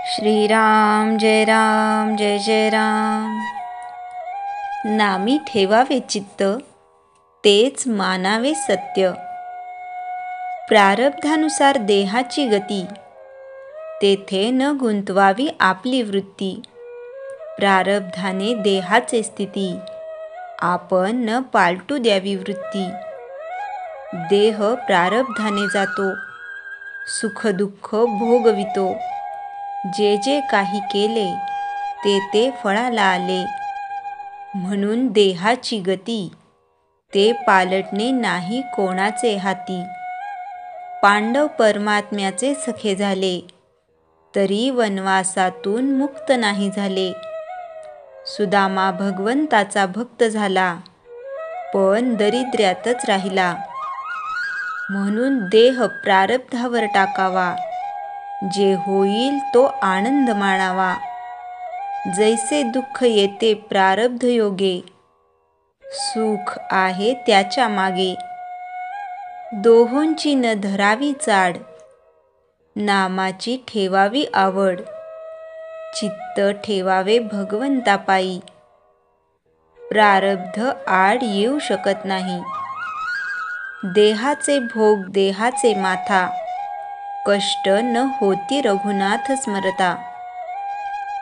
श्रीराम जय जय राम। नामी ठेवावे चित्त, तेच मानावे सत्य। प्रारब्धानुसार देहाची गती, तेथे न गुंतवावी आपली वृत्ती। प्रारब्धाने देहाचे स्थिती, आपण न पालटू द्यावी वृत्ती। देह प्रारब्धाने जातो, सुख दुःख भोगवितो। जे जे काही केले, ते ते फळाला आले। म्हणून देहाची गती, ते पालटणे नाही कोणाचे हाती। पांडव परमात्म्याचे सखे झाले, तरी वनवासातून मुक्त नाही झाले। सुदामा भगवंताचा भक्त झाला, पण दरिद्र्यातच राहिला। म्हणून देह प्रारब्धावर टाकावा, जे होईल तो आनंद मानावा। जैसे दुःख येते प्रारब्ध योगे, सुख आहे त्याच्या मागे। दोहोंची न धरावी चाड, नामाची ठेवावी आवड। चित्त ठेवावे भगवंतापायी, प्रारब्ध आड येऊ शकत नाही। देहाचे भोग देहाचे माथा, कष्ट न होती रघुनाथ स्मरता।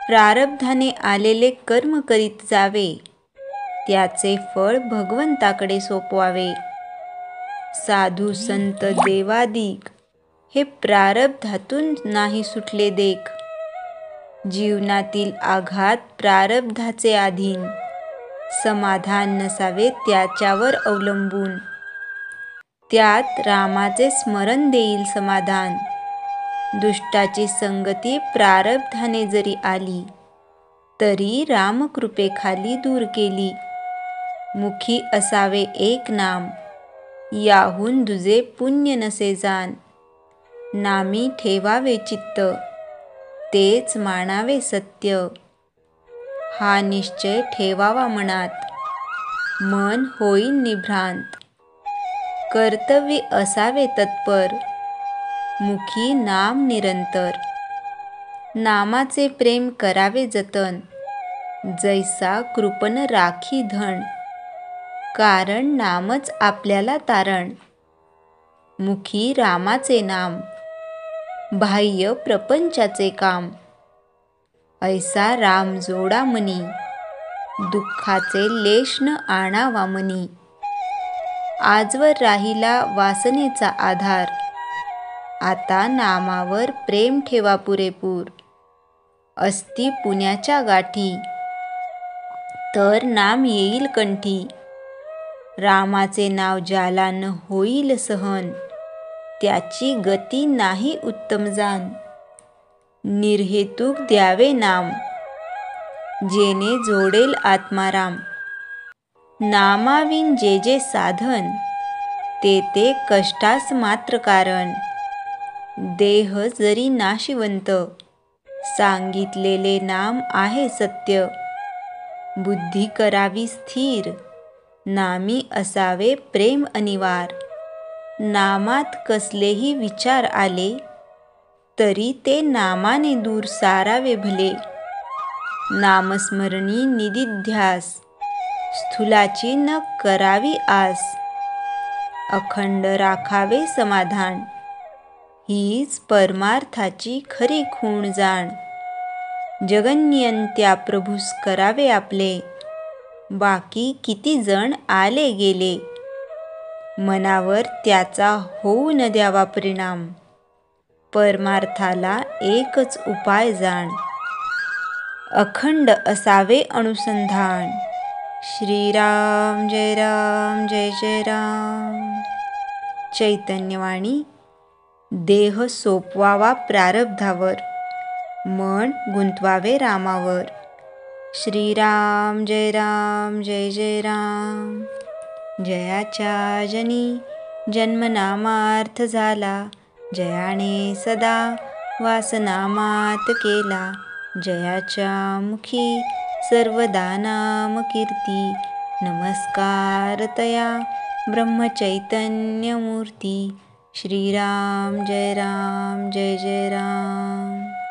प्रारब्धाने आलेले कर्म करीत जावे, त्याचे फळ भगवंताकडे सोपवावे। साधू संत देवादिक, हे प्रारब्धातून नाही सुटले देख। जीवनातील आघात प्रारब्धाचे अधीन, समाधान नसावे त्याच्यावर अवलंबून। त्यात रामाचे स्मरण देईल समाधान। दुष्टाची संगती प्रारब्धाने जरी आली, तरी रामकृपेखाली दूर केली। मुखी असावे एक नाम, याहून दुजे पुण्य नसे जाण। नामी ठेवावे चित्त, तेच मानावे सत्य। हा निश्चय ठेवावा मनात, मन होईल निभ्रांत। कर्तव्य असावे तत्पर, मुखी नाम निरंतर। नामाचे प्रेम करावे जतन, जैसा कृपण राखी धन। कारण नामच आपल्याला तारण, मुखी रामाचे नाम। बाह्य प्रपंचाचे काम, ऐसा राम जोडा मनी। दुःखाचे लेश न आणावा मनी। आजवर राहिला वासनेचा आधार, आता नामावर प्रेम ठेवा पुरेपूर। असती पुण्याच्या गाठी, तर नाम येईल कंठी। रामाचे नाव ज्याला न होईल सहन, त्याची गती नाही उत्तम जाण। निर्हेतुक द्यावे नाम, जेणे जोडेल आत्माराम। नामाविन जे जे साधन, ते ते कष्टास मात्र कारण। देह जरी नाशिवंत, सांगितलेले नाम आहे सत्य। बुद्धी करावी स्थिर, नामी असावे प्रेम अनिवार। नामात कसलेही विचार आले, तरी ते नामाने दूर सारावे भले। नामस्मरणी निदिध्यास, स्थूलाची न करावी आस। अखंड राखावे समाधान, हीच परमार्थाची खरी खूण जाण। जगन्नियंत्या प्रभूस करावे आपले, बाकी किती जण आले गेले। मनावर त्याचा होऊ न द्यावा परिणाम, परमार्थाला एकच उपाय जाण। अखंड असावे अनुसंधान, श्रीराम जय जय राम। चैतन्यवाणी। देह सोपवावा प्रारब्धावर, मन गुंतवावे रामावर। श्रीराम जय जय राम। जयाच्या जनी जन्मनामार्थ झाला, जयाने सदा वासनामात केला। जयाच्या मुखी सर्वदा नाम कीर्ती, नमस्कार तया ब्रह्मचैतन्यमूर्ती। श्रीराम जय जय राम।